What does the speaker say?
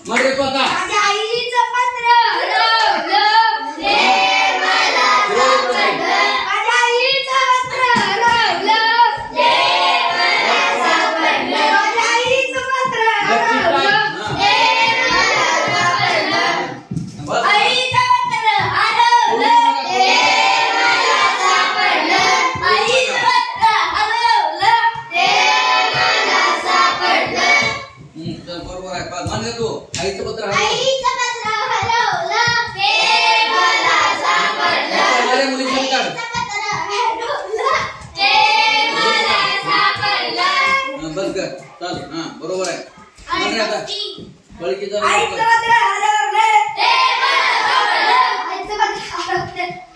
मग येतो आता माझ्या आईचं पत्र हरवलं ते मला सापडलं माझ्या आईचं पत्र हरवलं ते मला सापडलं माझ्या आईचं पत्र हरवलं ते मला सापडलं आईचं पत्र हरवलं ते मला सापडलं आईचं पत्र हरवलं ते मला सापडलं बरोबर आहे मान तू आईचं पत्र आईचं पत्र हरवलं ते मला सापडलं माझ्या मुलीचं काढ आईचं पत्र हरवलं ते मला सापडलं बस कर चल हां बरोबर आहे मान आता बळकीचा आईचं पत्र हरवलं ते मला सापडलं आईचं पत्र हरवलं